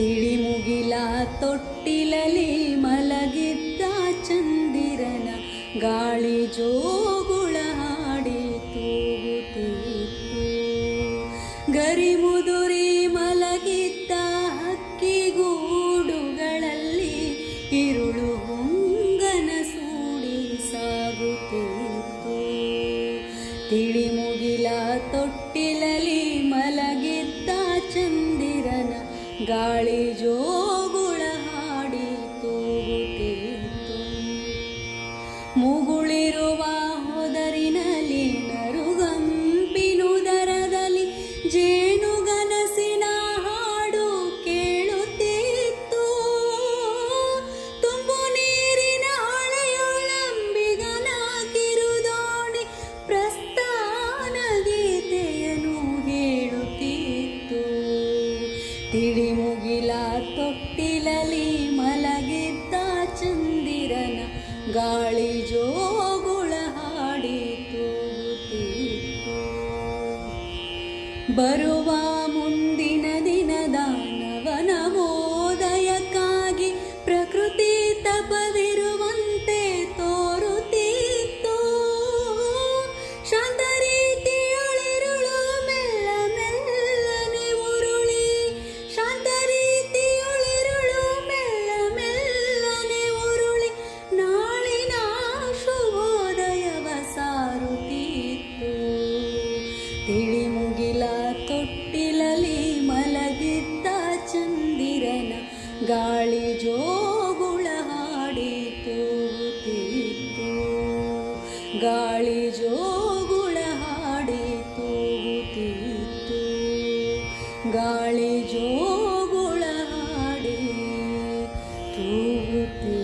ತಿಳಿಮುಗಿಲ ತೊಟ್ಟಿಲಲಿ ಮಲಗಿದ್ದ ಚಂದಿರನ ಗಾಳಿ ಜೋಗುಳ ಹಾಡಿ ತೂಗುತ್ತಿತ್ತು. ಗರಿಮುದುರಿ ಮಲಗಿದ್ದ ಹಕ್ಕಿಗೂಡುಗಳಲ್ಲಿ ಇರುಳು ಹೊಂಗನ ಸೂಡಿ ಸಾಗುತ್ತಿತ್ತು. ತಿಳಿಮುಗಿಲ ತೊಟ್ಟಿಲಲಿ ಮಲಗಿದ್ದ ಚಂದಿರನ ಗಾಳಿ ಜೋಗುಳ ಹಾಡಿ ತೂಗುತ್ತಿತ್ತು. ಮುಗುಳಿರುವ ಹೊದರಿನಲ್ಲಿ ನರುಗಂಪಿನುದರದಲ್ಲಿ ಜೇನುಗನಸಿನ ಹಾಡು ಕೇಳುತ್ತಿತ್ತು. ತುಂಬು ನೀರಿನ ಹೊಳೆಯೊಳಂಬಿಗನ ಕಿರುದೋಣಿ ಪ್ರಸ್ಥಾನ ಗೀತೆಯನ್ನು ಹೇಳುತ್ತಿತ್ತು. ತಿಳಿಮುಗಿಲ ತೊಟ್ಟಿಲಲಿ ಮಲಗಿದ್ದ ಚಂದಿರನ ಗಾಳಿ ಜೋಗುಳ ಹಾಡಿ ತೂಗುತ್ತಿತ್ತು. ಬರುವ ಮುಂದಿನ ದಿನದ ನವನವೋದಯಕ್ಕಾಗಿ ಪ್ರಕೃತಿ ತಪವಿರುವಂತೆ ತೋರುತ್ತಿತ್ತು. ಶಾಂತ ರೀತಿಯೊಳಿರುಳು ಮೆಲ್ಲ ಮೆಲ್ಲನೆ ಉರುಳಿ, ಶಾಂತ ರೀತಿಯೊಳಿರುಳು ಮೆಲ್ಲ ಮೆಲ್ಲನೆ ಉರುಳಿ ನಾಳಿನ ಶುಭೋದಯವ ಸಾರುತ್ತಿತ್ತು. ತಿಳಿಮುಗಿಲ ತೊಟ್ಟಿಲಲಿ ಮಲಗಿದ್ದ ಚಂದಿರನ ಗಾಳಿ ಜೋಗುಳ ಹಾಡಿ ತೂಗುತ್ತಿತ್ತು. ಗಾಳಿ ಜೋಗುಳ ಹಾಡಿ ತೂಗುತ್ತಿತ್ತು. ಗಾಳಿ ಜೋಗುಳ ಹಾಡಿ ತೂಗುತ್ತಿತ್ತು.